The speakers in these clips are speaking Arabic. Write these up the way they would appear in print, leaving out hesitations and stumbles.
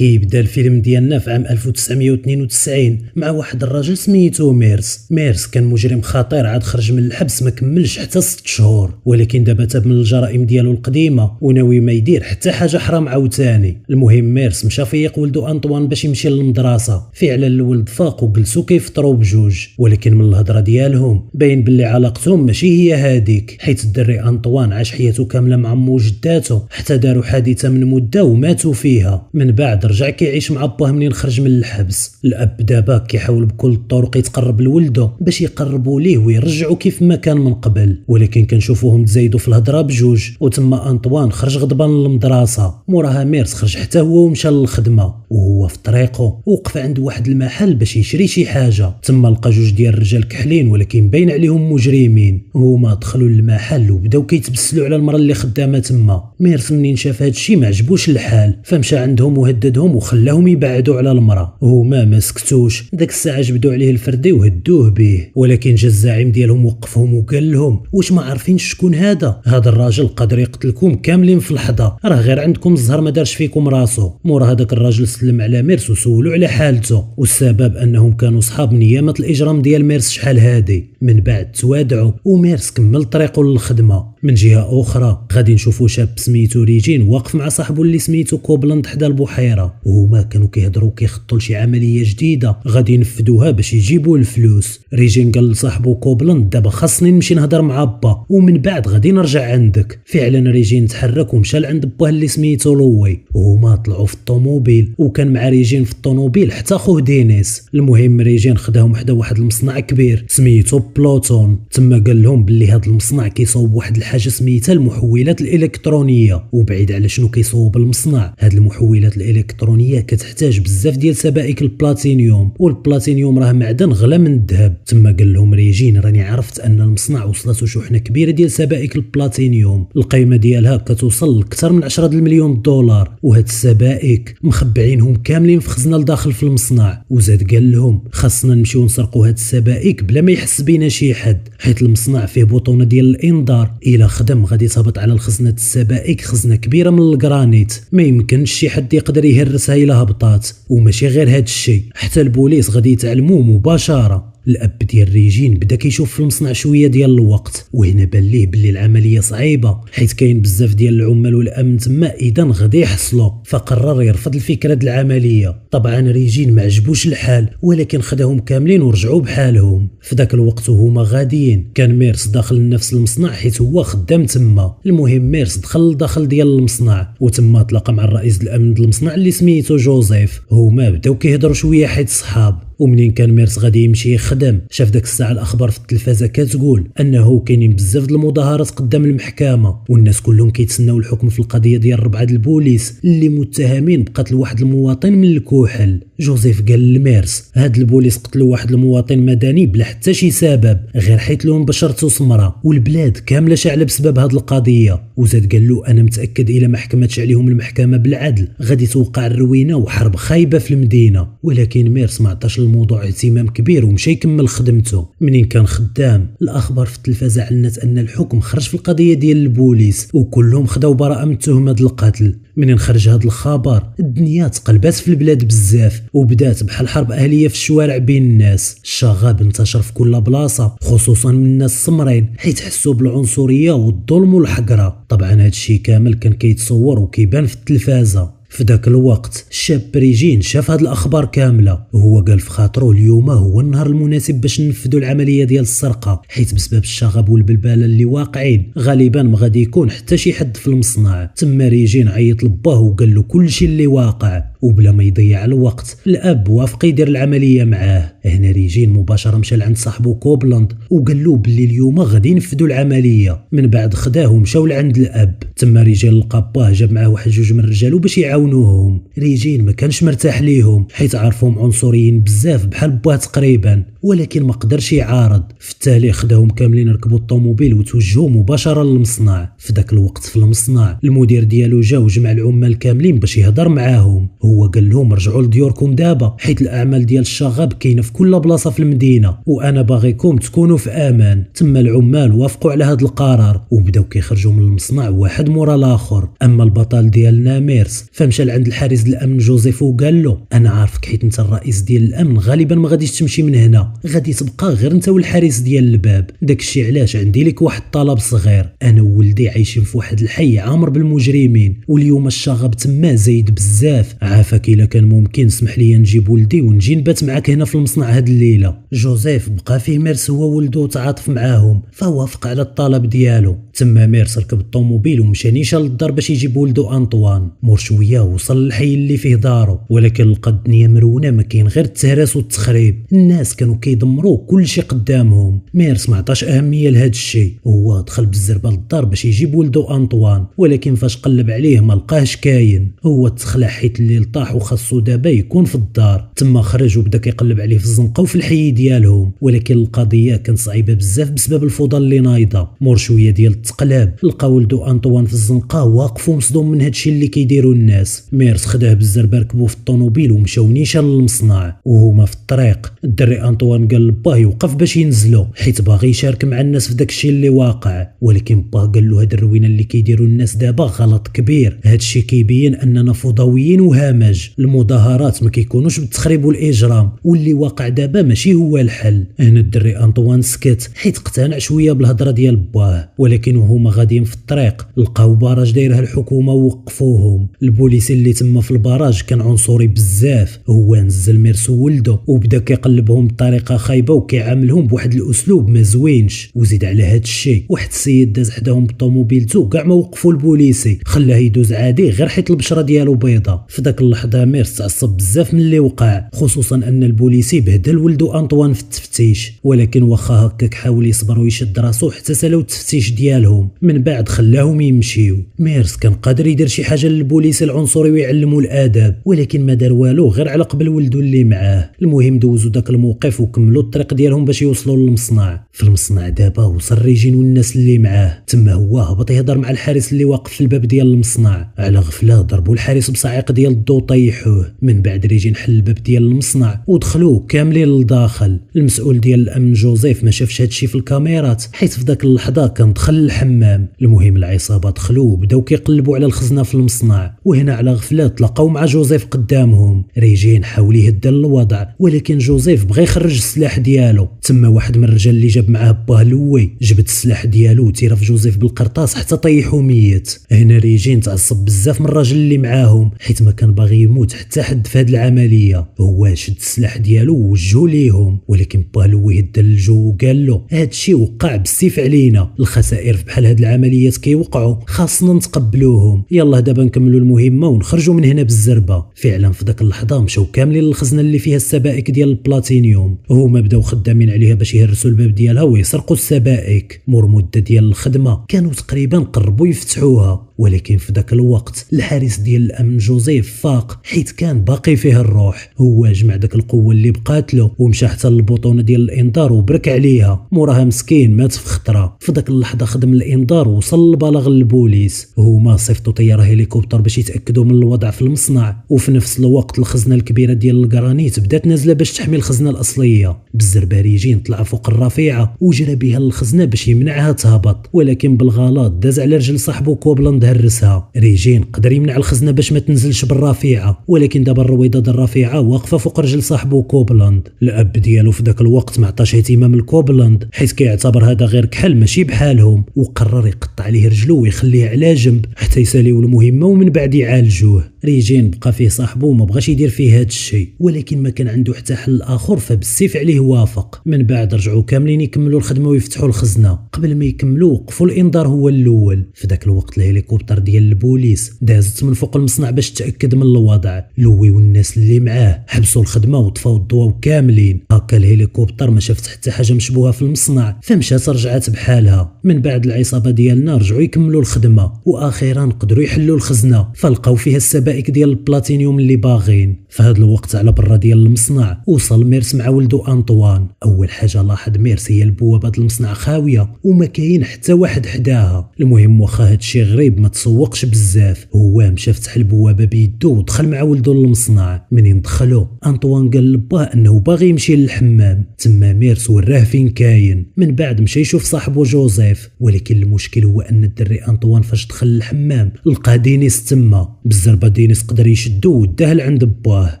كيبدا الفيلم ديالنا في عام 1992 مع واحد الراجل سميتو ميرس كان مجرم خطير عاد خرج من الحبس ما كملش حتى 6 شهور، ولكن دابا تاب من الجرائم ديالو القديمه وناوي ما يدير حتى حاجه حرام عاوتاني. المهم ميرس مشى فيق ولدو انطوان باش يمشي للمدرسه. فعلا الولد فاق وجلسوا كيفطروا بجوج، ولكن من الهضره ديالهم باين باللي علاقتهم ماشي هي هذيك، حيت الدري انطوان عاش حياته كامله مع مو وجداته حتى داروا حادثه من مده وماتوا فيها. من بعد رجع كيعيش مع باه منين خرج من الحبس. الاب دابا كيحاول بكل الطرق يتقرب لولده باش يقربوا ليه ويرجعوا كيف ما كان من قبل، ولكن كنشوفوهم تزايدوا في الهضره بجوج. وتما انطوان خرج غضبان للمدرسه. موراها ميرس خرج حتى هو ومشى للخدمه، وهو في طريقه وقف عند واحد المحل باش يشري شي حاجه. تما لقى جوج ديال الرجال كحلين ولكن باين عليهم مجرمين. هما دخلوا للمحل وبداو كيتبسلوا على المراه اللي خدامه تما. ميرس منين شاف هادشي ما عجبوش الحال، فمشى عندهم وهددهم وخلاهم يبعدوا على المراه. هما ما سكتوش، داك الساعه جبدوا عليه الفردي وهدوه به، ولكن جا الزعيم ديالهم وقفهم وقال لهم واش ما عارفينش شكون هذا الراجل قادر يقتلكم كاملين في اللحظه، راه غير عندكم الزهر ما دارش فيكم راسو. مورا هذاك الراجل سلم على ميرس وسولوا على حالته، والسبب انهم كانوا صحاب من ايامات الاجرام ديال ميرس شحال هادي. من بعد توادعوا وميرس كمل طريقه للخدمه. من جهه اخرى غادي نشوفوا شاب سميتو ريجين واقف مع صاحبه اللي سميتو كوبلاند حدا البحيره، وهما كانوا كيهضروا كيخطوا لشي عمليه جديده غادي ينفذوها باش يجيبوا الفلوس. ريجين قال لصاحبه كوبلاند دابا خاصني نمشي نهضر مع با ومن بعد غادي نرجع عندك. فعلا ريجين تحرك ومشى لعند باه اللي سميتو لوي، وهما طلعوا في الطوموبيل وكان مع ريجين في الطوموبيل حتى خوه دينيس. المهم ريجين خداهم حدا واحد المصنع كبير سميتو بلوتون. تما قال لهم باللي هذا المصنع كيصوب واحد الحاجه سميتها المحولات الالكترونيه، وبعيد على شنو كيصوب المصنع، هاد المحولات الالكترونيه كتحتاج بزاف ديال سبائك البلاتينيوم، والبلاتينيوم راه معدن غلا من الذهب. تما قال لهم ريجين راني عرفت ان المصنع وصلته شحنه كبيره ديال سبائك البلاتينيوم، القيمه ديالها كتوصل لاكثر من 10 مليون دولار، وهاد السبائك مخبعينهم كاملين في خزنه لداخل في المصنع. وزاد قال لهم خاصنا نمشيو نسرقوا هاد السبائك بلا ما يحس بينا شي حد، حيت المصنع فيه بطونه ديال الانذار الى خدم غادي تهبط على الخزنه السبائك خزنه كبيره من الجرانيت، ما يمكنش شي حد يقدر يهرسها الا هبطات. وماشي غير هاد الشيء، حتى البوليس غادي يتعلموه مباشره. الاب ديال ريجين بدا كيشوف في المصنع شويه ديال الوقت، وهنا بان ليه باللي العمليه صعيبه حيت كاين بزاف ديال العمال والامن تما اذا غادي يحصلوا، فقرر يرفض الفكره ديال العمليه. طبعا ريجين ما عجبوش الحال ولكن خداهم كاملين ورجعوا بحالهم. في ذاك الوقت وهما غاديين كان ميرس داخل نفس المصنع حيت هو خدام تما. المهم ميرس دخل لداخل ديال المصنع وتما تلاقى مع الرئيس الامن ديال المصنع اللي سميتو جوزيف. هما بداو كيهضروا شويه حيت صحاب. ومنين كان ميرس غادي يمشي يخدم شاف داك الساعه الاخبار في التلفازه كتقول انه كاينين بزاف د المظاهرات قدام المحكمه، والناس كلهم كيتسناو الحكم في القضيه ديال 4 البوليس اللي متهمين بقتل واحد المواطن من الكحل. جوزيف قال لميرس هاد البوليس قتلوا واحد المواطن مدني بلا حتى شي سبب، غير حيت لهم بشرته سمراء، والبلاد كامله شاعله بسبب هاد القضيه. وزاد قال له انا متاكد الا ما حكمتش عليهم المحكمه بالعدل غادي توقع الروينه وحرب خايبه في المدينه. ولكن ميرس ما عطاش الموضوع اهتمام كبير ومشى يكمل خدمته. منين كان خدام الاخبار في التلفازه علنت ان الحكم خرج في القضيه ديال البوليس وكلهم خداو براءه من تهمه القتل. منين خرج هذا الخبر الدنيا تقلبات في البلاد بزاف وبدات بحال حرب اهليه في الشوارع بين الناس. الشغب انتشر في كل بلاصه خصوصا من الناس السمرين حيت حسوا بالعنصريه والظلم والحقره. طبعا هذا الشيء كامل كان كيتصور وكيبان في التلفازه. في ذاك الوقت الشاب ريجين شاف هاد الاخبار كامله وهو قال في خاطرو اليوم هو النهار المناسب باش ننفذوا العمليه ديال السرقه، حيت بسبب الشغب والبلبله اللي واقعين غالبا ما غادي يكون حتى شي حد في المصنع. تما ريجين عيط لباه وقال له كل شيء اللي واقع، وبلا ما يضيع الوقت الاب وافق يدير العمليه معاه. هنا ريجين مباشره مشى لعند صاحبه كوبلاند وقال له باللي اليوم غادي ينفذوا العمليه. من بعد خداه ومشاو لعند الاب. تما ريجين لقى باه جاب معاه واحد جوج من الرجال باش يعاونوهم. ريجين ما كانش مرتاح ليهم حيت عارفهم عنصريين بزاف بحال باه تقريبا، ولكن ما قدرش يعارض. في التالي خداهم كاملين ركبوا الطوموبيل وتوجهوا مباشره للمصنع. في ذاك الوقت في المصنع المدير ديالو جا وجمع العمال كاملين باش يهضر معاهم. هو قال لهم رجعوا لديوركم دابا حيت الاعمال ديال الشغب كاينه في كل بلاصه في المدينه وانا باغيكم تكونوا في امان. تما العمال وافقوا على هذا القرار وبداو كيخرجوا من المصنع واحد مورا الاخر. اما البطل ديالنا ميرس فمشى لعند الحارس الامن جوزيف وقال له انا عارفك حيت انت الرئيس ديال الامن غالبا ما غاديش تمشي من هنا، غادي تبقى غير انت والحارس ديال الباب. داكشي علاش عندي لك واحد الطلب صغير، انا وولدي عايشين في واحد الحي عامر بالمجرمين واليوم الشغب تما زايد بزاف، عافاك الا كان ممكن سمح لي نجيب ولدي ونجي نبات معاك هنا في المصنع هاد الليله. جوزيف بقى فيه ميرس هو ولده وتعاطف معاهم فوافق على الطلب ديالو. تما ميرس ركب الطوموبيل ومشى نيشان للدار باش يجيب ولده انطوان. مور شويه وصل للحي اللي فيه دارو ولكن لقى الدنيا مرونه، ما كاين غير التهراس والتخريب، الناس كانوا كيدمروا كل شيء قدامهم. ميرس ما عطاش اهميه لهذا الشيء، هو دخل بالزربه للدار باش يجيب ولده انطوان ولكن فاش قلب عليه ما لقاهش كاين، هو تخلع حيت الليل طاح وخاصو دابا يكون في الدار. تما خرج وبدا كيقلب عليه في الزنقه وفي الحي ديالهم ولكن القضيه كانت صعيبه بزاف بسبب الفوضى اللي نايضه. مور شويه ديال التقلاب لقى ولده انطوان في الزنقه واقف ومصدوم من هادشي اللي كيديروا الناس. ميرس خداه بالزربه ركبوا في الطوموبيل ومشاو نيشان للمصنع. وهما في الطريق الدري انطوان قال لباه يوقف باش ينزلوا حيت باغي يشارك مع الناس في داكشي اللي واقع، ولكن باه قال له هاد الروينه اللي كيديروا الناس دابا غلط كبير، هادشي كيبين اننا فوضويين وهمج، المظاهرات ما كيكونوش بالتخريب والاجرام واللي واقع دابا ماشي هو الحل. هنا الدري انطوان سكت حيت اقتنع شويه بالهضره ديال باه، ولكن وهما غاديين في الطريق لقاو باراج دايرها الحكومه ووقفوهم. البوليسي اللي تما في الباراج كان عنصري بزاف، هو نزل ميرس وولده وبدا كيقلبهم بطريقه خايبه وكيعاملهم بواحد الاسلوب ما زوينش. وزيد على هاد الشيء واحد السيد داز حداهم بطوموبيلته كاع ما وقفوا البوليسي، خلاه يدوز عادي غير حيت البشره ديالو بيضه. في داك اللحظه ميرس تعصب بزاف من اللي وقع، خصوصا ان البوليسي بهدل ولده انطوان في التفتيش، ولكن واخا هكاك حاول يصبر ويشد راسو حتى سالوا التفتيش ديالهم، من بعد خلاهم يمشيو. ميرس كان قادر يدير شي حاجه للبوليسي العنصري ويعلموا الاداب، ولكن ما دار والو غير على قبل ولده اللي معاه. المهم دوزوا داك الموقف وكملوا الطريق ديالهم باش يوصلوا للمصنع. في المصنع دابا وصل ريجين والناس اللي معاه، تما هو هبط يهضر مع الحارس اللي واقف في الباب ديال المصنع. على غفله ضربوا الحارس بصاعق ديال الضو طيحوه. من بعد ريجين حل الباب ديال المصنع ودخلوا كاملين للداخل. المسؤول ديال الامن جوزيف ما شافش هادشي في الكاميرات حيت في داك اللحظه كان دخل الحمام. المهم العصابه دخلوا وبداو كيقلبوا على الخزنه في المصنع، وهنا على غفله تلاقاو مع جوزيف قدامهم. ريجين حاول يهدى الوضع ولكن جوزيف بغى يخرج السلاح ديالو. تما واحد من الرجال اللي جاب معاه باه لوي جبد السلاح ديالو وتيرا في جوزيف بالقرطاس حتى طيحو ميت. هنا ريجين تعصب بزاف من الراجل اللي معاهم حيت ما كان باغي يموت حتى حد في هاد العمليه. هو شد السلاح ديالو ووجهو ليهم ولكن باه لوي هدى الجو وقال له هادشي وقع بالسيف علينا، الخسائر في بحال هاد العمليات كيوقعوا خاصنا نتقبلوهم، يلا دابا نكملوا المهمه ونخرجوا من هنا بالزربه. فعلا في داك اللحظه مشاو كاملين للخزنه اللي فيها السبائك ديال البلاتينيوم، هما بداو خدامين عليها باش يهرسوا الباب ديالها ويسرقوا السبائك. مور مده ديال الخدمه كانوا تقريبا قربوا يفتحوها، ولكن في ذاك الوقت الحارس ديال الامن جوزيف فاق حيت كان باقي فيه الروح. هو جمع داك القوه اللي بقات له ومشى حتى للبوطونه ديال الانذار وبرك عليها، موراها مسكين مات في خطره. في ذاك اللحظه خدم الانذار ووصل البلاغ للبوليس، هما صيفطوا طياره هليكوبتر باش يتاكدوا من الوضع في المصنع. وفي نفس الوقت الخزنه الكبيره ديال الجرانيت بدات نازله باش تحمي الخزنه الاصليه. بالزربه ريجين طلع فوق الرفيعه وجرى بها للخزنه باش يمنعها تهبط، ولكن بالغلط داز على رجل صاحبه كوبلاند هرسها. ريجين قدر يمنع الخزنه باش ما تنزلش بالرفيعه، ولكن دابا الرويضه ديال الرفيعه واقفه فوق رجل صاحبه كوبلاند. الاب ديالو في ذاك الوقت ما عطاش اهتمام لكوبلاند حيت كيعتبر هذا غير كحل ماشي بحالهم، وقرر يقطع عليه رجلو ويخليه على جنب حتى يساليو المهمه ومن بعد يعالجوه. ريجين بقى فيه صاحبه وما بغاش يدير فيه هذا الشيء، ولكن ما كان عنده حتى حل اخر فبالسيف عليه وافق. من بعد رجعوا كاملين يكملوا الخدمه ويفتحوا الخزنه. قبل ما يكملوا وقفوا الانذار هو الاول. في ذاك الوقت الهليكوبتر ديال البوليس دازت من فوق المصنع باش تاكد من الوضع. لوي والناس اللي معاه حبسوا الخدمه وطفاو الضوء كاملين. هكا الهليكوبتر ما شافت حتى حاجه مشبوهه في المصنع فمشات رجعت بحالها. من بعد العصابه ديالنا رجعوا يكملوا الخدمه واخيرا قدروا يحلوا الخزنه فلقاو فيها السبائك ديال البلاتينيوم اللي باغين. في هذا الوقت على برا ديال المصنع وصل ميرس مع ولده انطوان. اول حاجه لاحظ ميرس هي البوابه ديال المصنع خاويه وما كاين حتى واحد حداها. المهم واخا هادشي غريب ما تسوقش بزاف، هو مشى فتح البوابه بيدو ودخل مع ولده للمصنع. منين دخلوا انطوان قال لباه انه باغي يمشي للحمام، تما ميرس وراه فين كاين. من بعد مشى يشوف صاحبه جوزيف، ولكن المشكل هو ان الدري انطوان فاش دخل للحمام لقى دينيس تما. بالزربه دينيس قدر يشدو وداه لعند باه.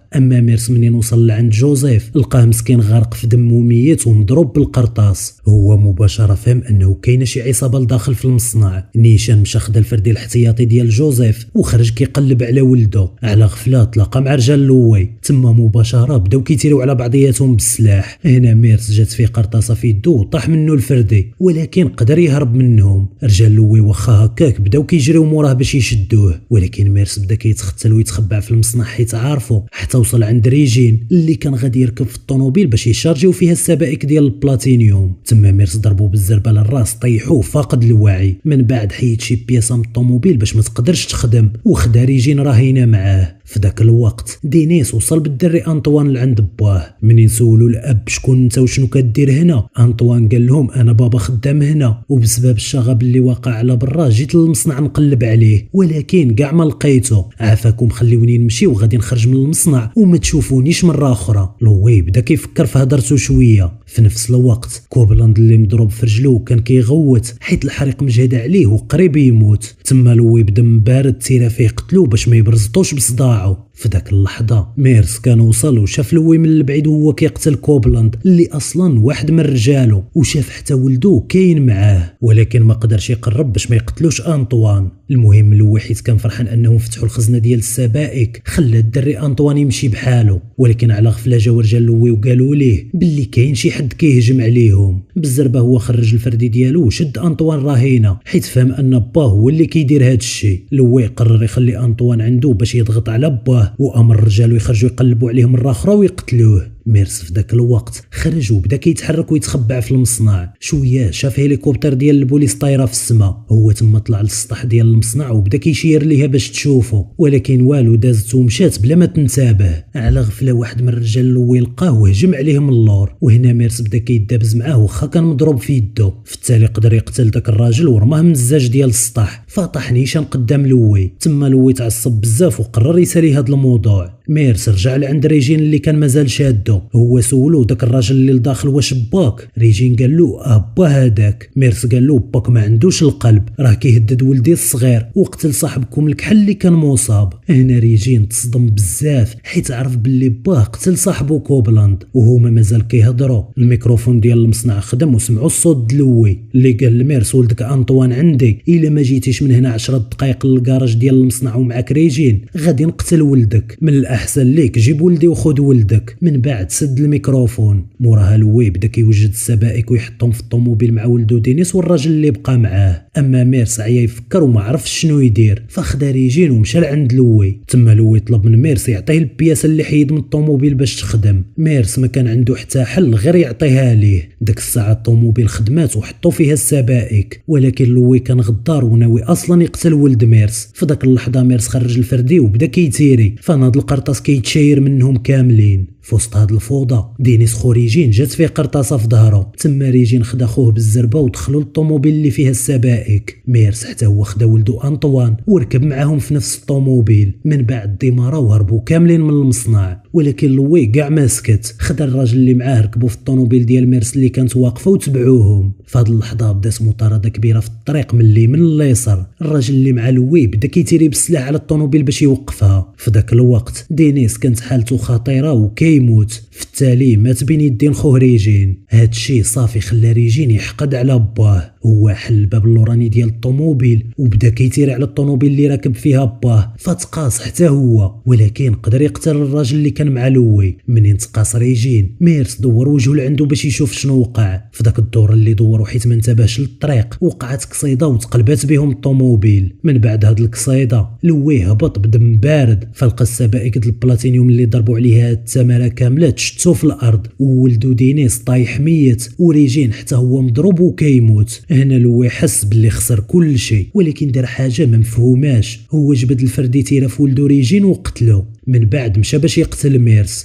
اما ميرس منين وصل لعند جوزيف لقاه مسكين غارق في دم وميت ومضروب بالقرطاس. هو مباشره فهم انه كاينه شي عصابه لداخل في المصنع. نيشان مشى خدا الفردي الاحتياطي ديال جوزيف وخرج كيقلب على ولده. على غفله تلاقى مع رجال لوي، تما مباشره بداو كيتيريو على بعضياتهم بالسلاح. هنا ميرس جات فيه قرطاسه في يدو وطاح منه الفردي، ولكن قدر يهرب منهم. رجال لوي واخا هكاك بداو كيجريو موراه باش يشدوه، ولكن ميرس بدا كيتختل ويتخبع في المصنع حيت عارفو. حتى وصل عند ريجين اللي كان غادي يركب في الطوموبيل باش يشارجيو فيها السبائك ديال البلاتينيوم. تما ميرس ضربو بالزربه للراس طيحوه فاقد الوعي. من بعد حيد شي بياسه من الطوموبيل باش ما تقدرش تخدم وخدا ريجين راهينه معاه. في ذاك الوقت دينيس وصل بالدري انطوان لعند باه. منين سولوا الاب شكون انت وشنو كدير هنا، انطوان قال لهم انا بابا خدام هنا، وبسبب الشغب اللي واقع على برا جيت للمصنع نقلب عليه، ولكن كاع ما لقيته. عافاكم خليوني نمشي وغادي نخرج من المصنع وما تشوفونيش مره اخرى. لوي بدا كيفكر في هضرته شويه. في نفس الوقت كوبلاند اللي مضروب في رجلو كان كيغوت حيت الحريق مجهد عليه وقريب يموت. تما لوي بدم بارد تيرا فيه قتلو باش ما يبرزطوش بصداعه. في ذاك اللحظه ميرس كان وصل وشاف لوي من البعيد وهو كيقتل كوبلاند اللي اصلا واحد من رجاله، وشاف حتى ولدو كاين معاه، ولكن ما قدرش يقرب باش ما يقتلوش انطوان. المهم لوي حيت كان فرحان انهم فتحوا الخزنه ديال السبائك خلى الدري انطوان يمشي بحاله، ولكن على غفله جاو رجال لوي وقالوا ليه باللي كاين شي حد كيهجم عليهم. بالزربه هو خرج الفردي ديالو وشد انطوان رهينه حيت فهم ان باه هو اللي كيدير هذا الشيء. لوي قرر يخلي انطوان عنده باش يضغط على باه، وامر الرجال يخرجوا يقلبوا عليه مره اخرى ويقتلوه. ميرس في ذاك الوقت خرج وبدا كيتحرك ويتخبع في المصنع. شويه شاف هليكوبتر ديال البوليس طايره في السماء، هو تما طلع للسطح ديال المصنع وبدا كيشير ليها باش تشوفه، ولكن والو دازت ومشات بلا ما تنتبه. على غفله واحد من الرجال لوي لقاه وهجم عليه من اللور، وهنا ميرس بدا كيدابز معاه واخا كان مضروب في يده. في التالي قدر يقتل داك الراجل ورماه من الزاج ديال السطح، فطاح نيشان قدام لوي. تما لوي تعصب بزاف وقرر يسالي هذا الموضوع. ميرس رجع لعند ريجين اللي كان مازال شادو، هو سولو داك الراجل اللي لداخل واش باك. ريجين قال له با هذاك. ميرس قال له باك ما عندوش القلب، راه كيهدد ولدي الصغير وقتل صاحبكم الكحل اللي كان مصاب. هنا ريجين تصدم بزاف حيت عرف باللي باه قتل صاحبو كوبلاند، وهما مازال كيهضروا. الميكروفون ديال المصنع خدم وسمعوا الصوت دلوي اللي قال لميرس ولدك انطوان عندي، الا ما جيتيش من هنا 10 دقائق للكراج ديال المصنع ومعك ريجين غادي نقتل ولدك، من الاحسن ليك جيب ولدي وخذ ولدك. من بعد سد الميكروفون. موراها لوي بدا كيوجد السبائك ويحطهم في الطوموبيل مع ولدو دينيس والراجل اللي بقى معاه. اما ميرس عيا يفكر وما عرفش شنو يدير، فخدا ريجين ومشى لعند لوي. تما لوي طلب من ميرس يعطيه البياسه اللي حيد من الطوموبيل باش تخدم. ميرس ما كان عنده حتى حل غير يعطيها ليه. داك الساعه الطوموبيل خدمات وحطوا فيها السبائك، ولكن لوي كان غدار وناوي اصلا يقتل ولد ميرس. في داك اللحظه ميرس خرج الفردي وبدا كيتيري، فناض القرطاس كيتشاير منهم كاملين. في وسط هاد الفوضى دينيس خو ريجين جات فيه قرطاسه في ظهره، تما ريجين خدا خوه بالزربه ودخلوا للطوموبيل اللي فيها السبائك. ميرس حتى هو خدا ولدو انطوان وركب معاهم في نفس الطوموبيل. من بعد ديمارا وهربوا كاملين من المصنع، ولكن لوي كاع ما سكت، خدا الراجل اللي معاه ركبوا في الطوموبيل ديال ميرس اللي كانت واقفه وتبعوهم. في هاد اللحظه بدات مطارده كبيره في الطريق من اليمين لليسار. الراجل اللي مع لوي بدا كيتيري بالسلاح على الطوموبيل باش يوقفها. في ذاك الوقت دينيس كانت حالته خطيره وكيموت، في التالي مات بين يدين خوه ريجين. هادشي صافي خلى ريجين يحقد على باه. هو حل الباب اللوراني ديال الطوموبيل وبدا كيتيري على الطوموبيل اللي راكب فيها باه، فتقاص حتى هو، ولكن قدر يقتل الراجل اللي كان مع لوي. منين تقاص ريجين ميرس دور وجهه لعنده باش يشوف شنو وقع. في داك الدور اللي دوروا حيت ما انتبهش للطريق وقعت قصيده وتقلبات بهم الطوموبيل. من بعد هاد القصيده لوي هبط بدم بارد، فلقى السبائك ديال البلاتينيوم اللي ضربوا عليها التماره كامله تشتو في الارض، وولدو دينيس طايح ميت، وريجين حتى هو مضروب وكيموت. هنا لوي حس باللي خسر كل شيء، ولكن دار حاجه ما مفهوماش، هو جبد الفردي تيرا في ولدو ريجين وقتلو. من بعد مشى باش يقتل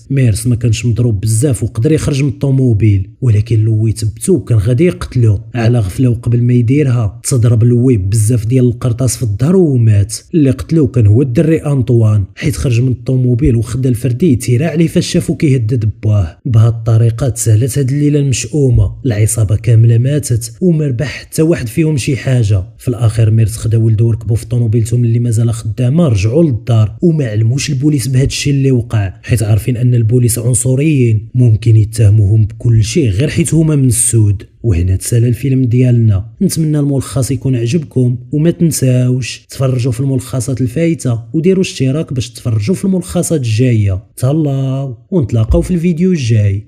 ميرس ما كانش مضروب بزاف وقدر يخرج من الطوموبيل، ولكن لوي تبتو كان غادي يقتلو على غفله، وقبل ما يديرها تضرب لوي بزاف ديال القرطاس في الظهر ومات. اللي قتلو كان هو الدري انطوان، حيت خرج من الطوموبيل وخدا الفردي يتيرا عليه فاش شافو كيهدد بواه. بهاد الطريقه تسهلت هاد الليله المشؤومه، العصابه كامله ماتت وما ربح حتى واحد فيهم شي حاجه. في الاخير ميرس خدا ولدو وركبوا في طوموبيلتهم اللي مازال خدامه، رجعوا للدار وما علموش البوليس بهاد الشيء اللي وقع، حيت عارفين ان البوليس عنصريين ممكن يتهموهم بكل شيء غير حيت هما من السود. وهنا تسالى الفيلم ديالنا. نتمنى الملخص يكون عجبكم، وما تنساوش تفرجوا في الملخصات الفايته وديروا اشتراك باش تفرجوا في الملخصات الجايه. تهلاو ونتلاقاو في الفيديو الجاي.